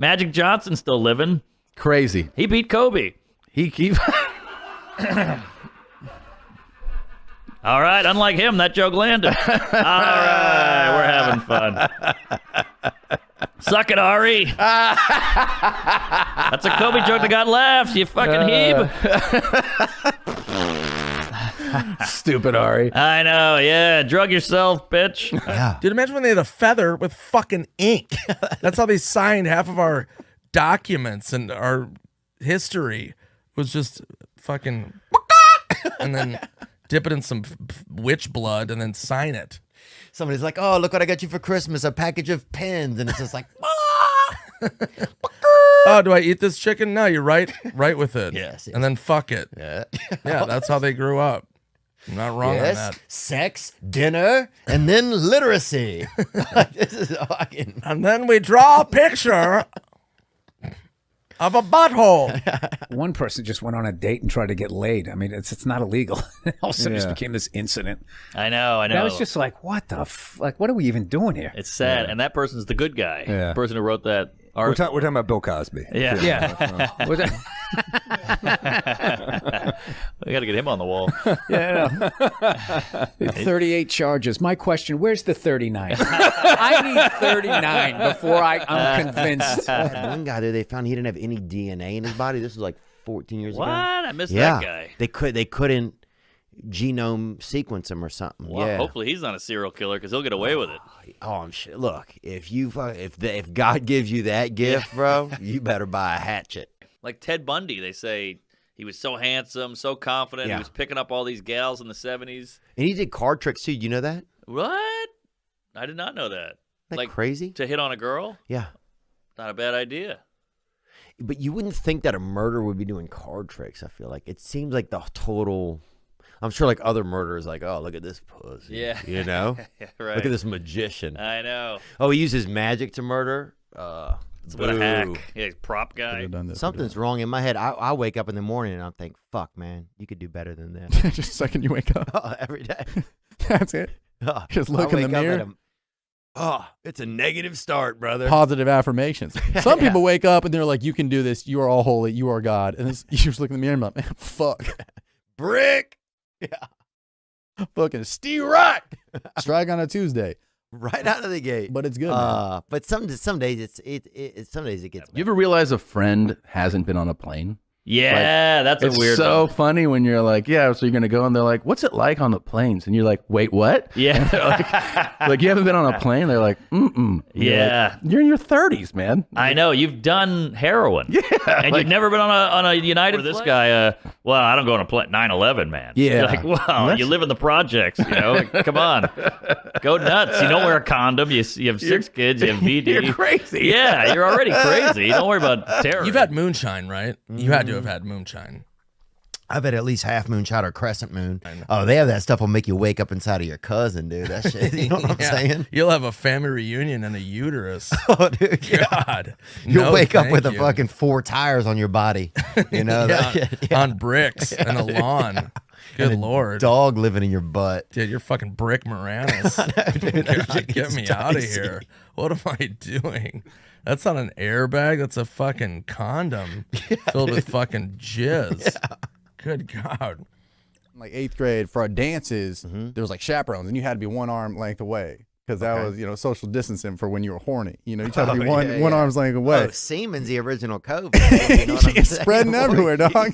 Magic Johnson's still living. Crazy. He beat Kobe. He keeps. All right, unlike him, that joke landed. All right, we're having fun. Suck it, Ari. That's a Kobe joke that got laughs, you fucking heeb. Stupid Ari. I know, yeah. Drug yourself, bitch. Yeah. Dude, imagine when they had a feather with fucking ink. That's how they signed half of our documents and our history was just fucking and then dip it in some witch blood and then sign it. Somebody's like, oh, look what I got you for Christmas, a package of pens. And it's just like, oh, do I eat this chicken? No, you're right with it. Yes. And then fuck it. yeah. Yeah, that's how they grew up. I'm not wrong on that. Sex, dinner, and then literacy. This is fucking... And then we draw a picture of a butthole. One person just went on a date and tried to get laid. I mean, it's not illegal. All of a sudden, it just became this incident. I know. And I was just like, what the what are we even doing here? It's sad, and that person's the good guy. Yeah. The person who wrote that We're article. talking about Bill Cosby. Yeah. Yeah. We got to get him on the wall. Yeah. 38 charges. My question, where's the 39? I need 39 before I'm convinced. That one guy there, they found he didn't have any DNA in his body. This was like 14 years What? ago. I missed Yeah. that guy. They couldn't genome sequence him or something. Well, yeah. hopefully he's not a serial killer because he'll get away with it. Oh, I'm sure. Look, if God gives you that gift, bro, you better buy a hatchet. Like Ted Bundy, they say he was so handsome, so confident. Yeah. He was picking up all these gals in the 70s. And he did card tricks too. You know that? What? I did not know that. Like crazy? To hit on a girl? Yeah. Not a bad idea. But you wouldn't think that a murderer would be doing card tricks, I feel like. It seems like the total... I'm sure like other murderers like, oh, look at this pussy. Yeah. You know? Yeah, right. Look at this magician. I know. Oh, he uses magic to murder? What a hack. Boo. Yeah, he's a prop guy. Something's wrong in my head. I wake up in the morning and I think, fuck, man, you could do better than that. Just the second you wake up. Oh, every day. That's it. Oh, Just look I in the wake up mirror. at it's a negative start, brother. Positive affirmations. Some people wake up and they're like, you can do this. You are all holy. You are God. And you just look in the mirror and I'm like, man, fuck. Brick. Yeah. Fucking Steve Rock. Strike on a Tuesday. Right out of the gate. But it's good, man. But some days some days it gets You ever realize a friend hasn't been on a plane? Yeah, that's a it's weird so one. funny when you're like, yeah, so you're going to go, and they're like, what's it like on the planes? And you're like, wait, what? Yeah. Like, you haven't been on a plane? They're like, mm-mm. Yeah. You're in your 30s, man. I know. You've done heroin. Yeah. And you've never been on a United. This guy, well, I don't go on a plane. 9/11, man. Yeah. You're like, wow, you live in the projects, you know? Like, come on. Go nuts. You don't wear a condom. You have 6 kids. You have VD. You're crazy. Yeah, you're already crazy. Don't worry about terror. You've had moonshine, right? You had to have had moonshine. I've had at least half moonshine or crescent moon. Oh, they have that stuff will make you wake up inside of your cousin, dude. That shit. You know what I'm saying? You'll have a family reunion in a uterus. Oh, dude. God. You'll No, wake up thank with a you. fucking 4 tires on your body. You know? that shit. On bricks and a lawn. Good Lord. Dog living in your butt. Dude, you're fucking Brick Moranis. Dude, that God, shit get gets me out of dicey. here. What am I doing? That's not an airbag. That's a fucking condom filled with fucking jizz. Good God. Like 8th grade, for our dances, there was like chaperones, and you had to be one arm length away. Because that was, social distancing for when you were horny. You know, you tried to be one arm's length away. Oh, semen's the original COVID. You know what I'm It's saying? spreading everywhere, dog.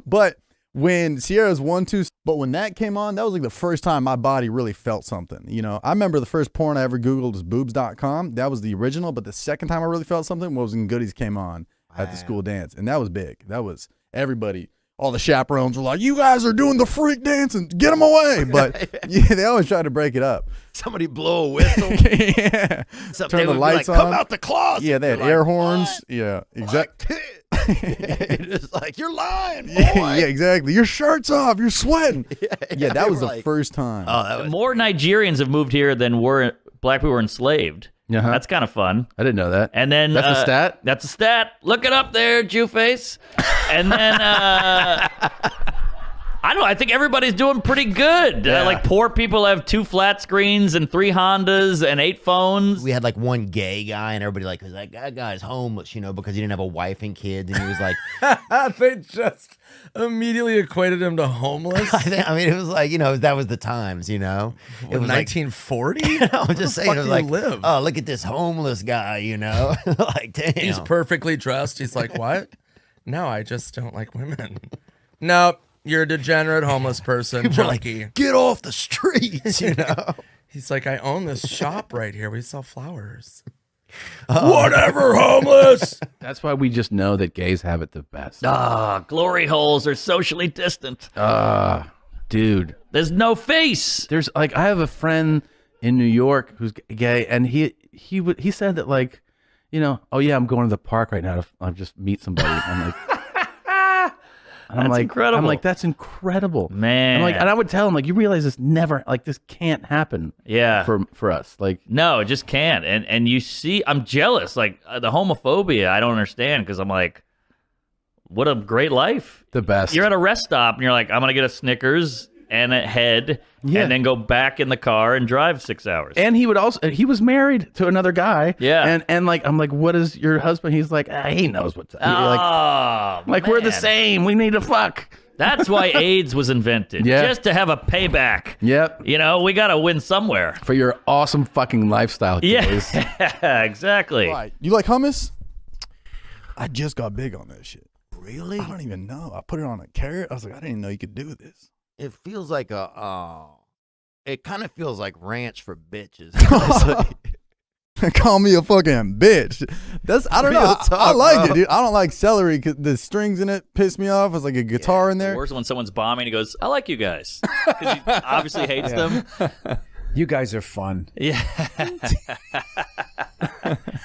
But when Sierra's 1-2, but when that came on, that was like the first time my body really felt something. You know, I remember the first porn I ever Googled was boobs.com. That was the original, but the second time I really felt something was when Goodies came on at the school dance. And that was big. That was everybody. All the chaperones were like, you guys are doing the freak dance and get them away. But yeah, they always try to break it up. Somebody blow a whistle. Yeah. Turn the lights on. Come out the closet. Yeah, they had You're air like, horns. "What?" Yeah, exactly. It's like, you're lying, boy. Yeah, exactly. Your shirt's off. You're sweating. Yeah, that was the like- first time. Oh, that was More Nigerians have moved here than black people were enslaved. Uh-huh. That's kind of fun. I didn't know that. And then That's a stat? That's a stat. Look it up there, Jew face. And then I don't know. I think everybody's doing pretty good. Yeah. Like poor people have 2 flat screens and 3 Hondas and 8 phones. We had like one gay guy, and everybody like was like, that guy's homeless, because he didn't have a wife and kids, and he was like, They just immediately equated him to homeless. I mean, it was like that was the times, it was like 1940. I'm just saying, it was like, live? oh, look at this homeless guy, like damn, He's perfectly dressed. He's like, what? No, I just don't like women. Nope, you're a degenerate homeless person, We're like, junkie. get off the streets, He's like, I own this shop right here. We sell flowers. Whatever, homeless. That's why we just know that gays have it the best. Glory holes are socially distant. Dude. There's no face. There's like I have a friend in New York who's gay, and he said that like, oh yeah, I'm going to the park right now to I'll just meet somebody. I'm like, That's incredible. I'm like, that's incredible, Man. I'm like, and I would tell him like, you realize this never, like, this can't happen. Yeah. For us, like, No, it just can't. And you see, I'm jealous. Like the homophobia, I don't understand because I'm like, what a great life. the best. You're at a rest stop and you're like, I'm gonna get a Snickers and a head, Yeah. and then go back in the car and drive 6 hours. And he was married to another guy. Yeah. And like, I'm like, what is your husband? He's like, he knows what's up. Oh, We're the man. same. We need to fuck. That's why AIDS was invented. Yeah. Just to have a payback. Yep. We got to win somewhere. For your awesome fucking lifestyle. Gays. Yeah, exactly. Right. You like hummus? I just got big on that shit. really? I don't even know. I put it on a carrot. I was like, I didn't even know you could do this. It feels like it kind of feels like ranch for bitches. Call me a fucking bitch. I don't know. Real I talk, like bro. it, dude. I don't like celery because the strings in it piss me off. It's like a guitar in there. Worse when someone's bombing, he goes, I like you guys. Because he obviously hates them. You guys are fun. Yeah.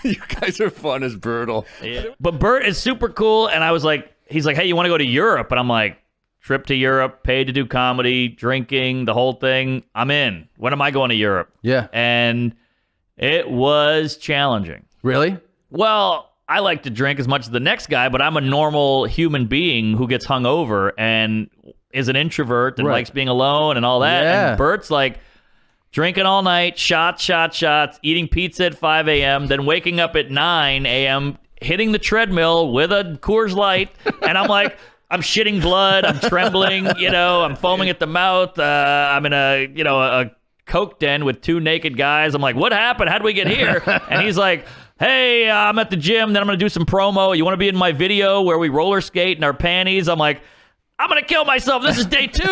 You guys are fun as brutal. Yeah. But Bert is super cool, and I was like, he's like, hey, you want to go to Europe? And I'm like, trip to Europe, paid to do comedy, drinking, the whole thing. I'm in. When am I going to Europe? Yeah. And it was challenging. Really? Well, I like to drink as much as the next guy, but I'm a normal human being who gets hungover and is an introvert and Right. likes being alone and all that. Yeah. And Bert's like drinking all night, shots, eating pizza at 5 a.m., then waking up at 9 a.m., hitting the treadmill with a Coors Light. And I'm like, I'm shitting blood. I'm trembling. I'm foaming at the mouth. I'm in a Coke den with 2 naked guys. I'm like, what happened? How'd we get here? And he's like, hey, I'm at the gym. Then I'm going to do some promo. You want to be in my video where we roller skate in our panties? I'm like, I'm going to kill myself. This is day 2.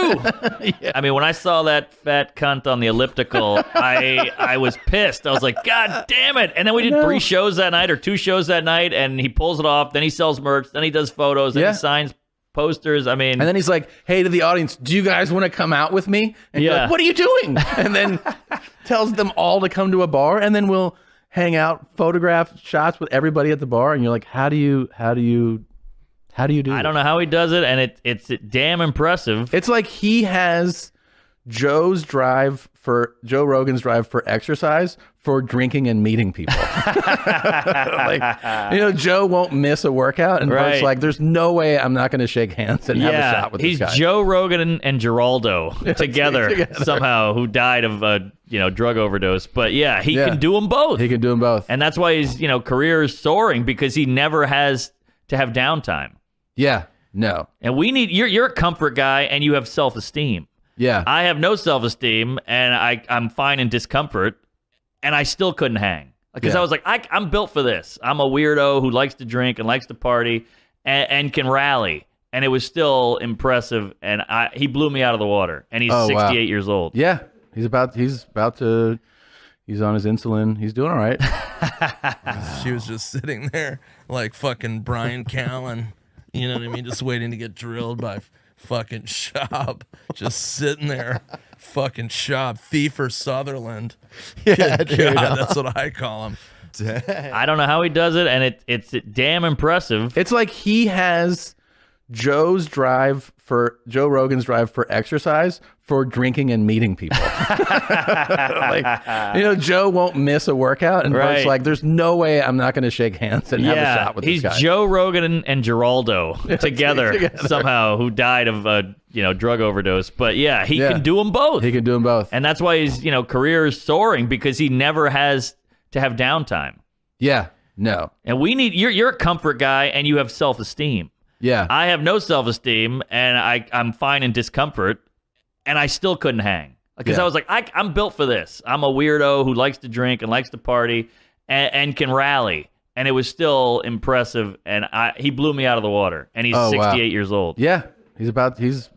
I mean, when I saw that fat cunt on the elliptical, I was pissed. I was like, God damn it. And then we did 3 shows that night or 2 shows that night, and he pulls it off. Then he sells merch. Then he does photos. Then Yeah. he signs posters. I mean, And then he's like, hey, to the audience, do you guys want to come out with me? And you're Yeah. like, what are you doing? And then tells them all to come to a bar, and then we'll hang out, photograph shots with everybody at the bar. And you're like, how do you do I don't know how he does it, and it's damn impressive. It's like he has Joe Rogan's drive for exercise for drinking and meeting people. Like, Joe won't miss a workout, and Bert's Right. like, there's no way I'm not going to shake hands and have a shot with he's this guy. Joe Rogan and Geraldo together somehow, who died of a drug overdose. But yeah, he Yeah. can do them both, He can do them both. and that's why his career is soaring, because he never has to have downtime. Yeah. No. And we need you're a comfort guy, and you have self-esteem. Yeah. I have no self-esteem, and I'm fine in discomfort, and I still couldn't hang because Yeah. I was like, I'm built for this. I'm a weirdo who likes to drink and likes to party and can rally, and it was still impressive. And he blew me out of the water, and he's Oh, wow. 68 years old. Yeah. He's on his insulin. He's doing all right. She was just sitting there like fucking Brian Callen. You know what I mean? Just waiting to get drilled by fucking Schaub. Just sitting there. Fucking Schaub. Thief or Sutherland. Yeah, Good dude. God, that's what I call him. I don't know how he does it, and it's damn impressive. It's like he has Joe Rogan's drive for exercise for drinking and meeting people. Joe won't miss a workout, and Bert's Right. like, there's no way I'm not going to shake hands and have a shot with he's this guy. Joe Rogan and Geraldo together somehow, who died of a drug overdose. But he can do them both. He can do them both. And that's why his career is soaring, because he never has to have downtime. Yeah, no. And you're a comfort guy, and you have self-esteem. Yeah. I have no self-esteem, and I'm fine in discomfort, and I still couldn't hang. Because I was like, I'm built for this. I'm a weirdo who likes to drink and likes to party and can rally. And it was still impressive, and he blew me out of the water. And he's 68 years old. Yeah. He's on his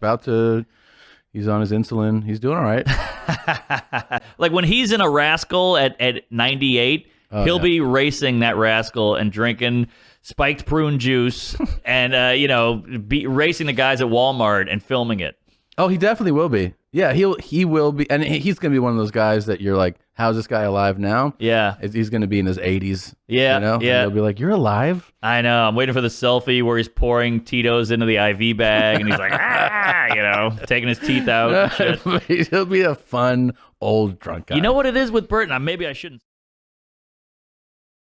insulin. He's doing all right. Like when he's in a Rascal at 98, he'll be racing that Rascal and drinking spiked prune juice and be racing the guys at Walmart and filming it. Oh, he definitely will be. Yeah, he will be, and he's gonna be one of those guys that you're like, how's this guy alive now? Yeah, he's gonna be in his 80s. Yeah, And they'll be like, you're alive. I know. I'm waiting for the selfie where he's pouring Tito's into the IV bag, and he's like, taking his teeth out. And shit. He'll be a fun old drunk guy. You know what it is with Burton? Maybe I shouldn't.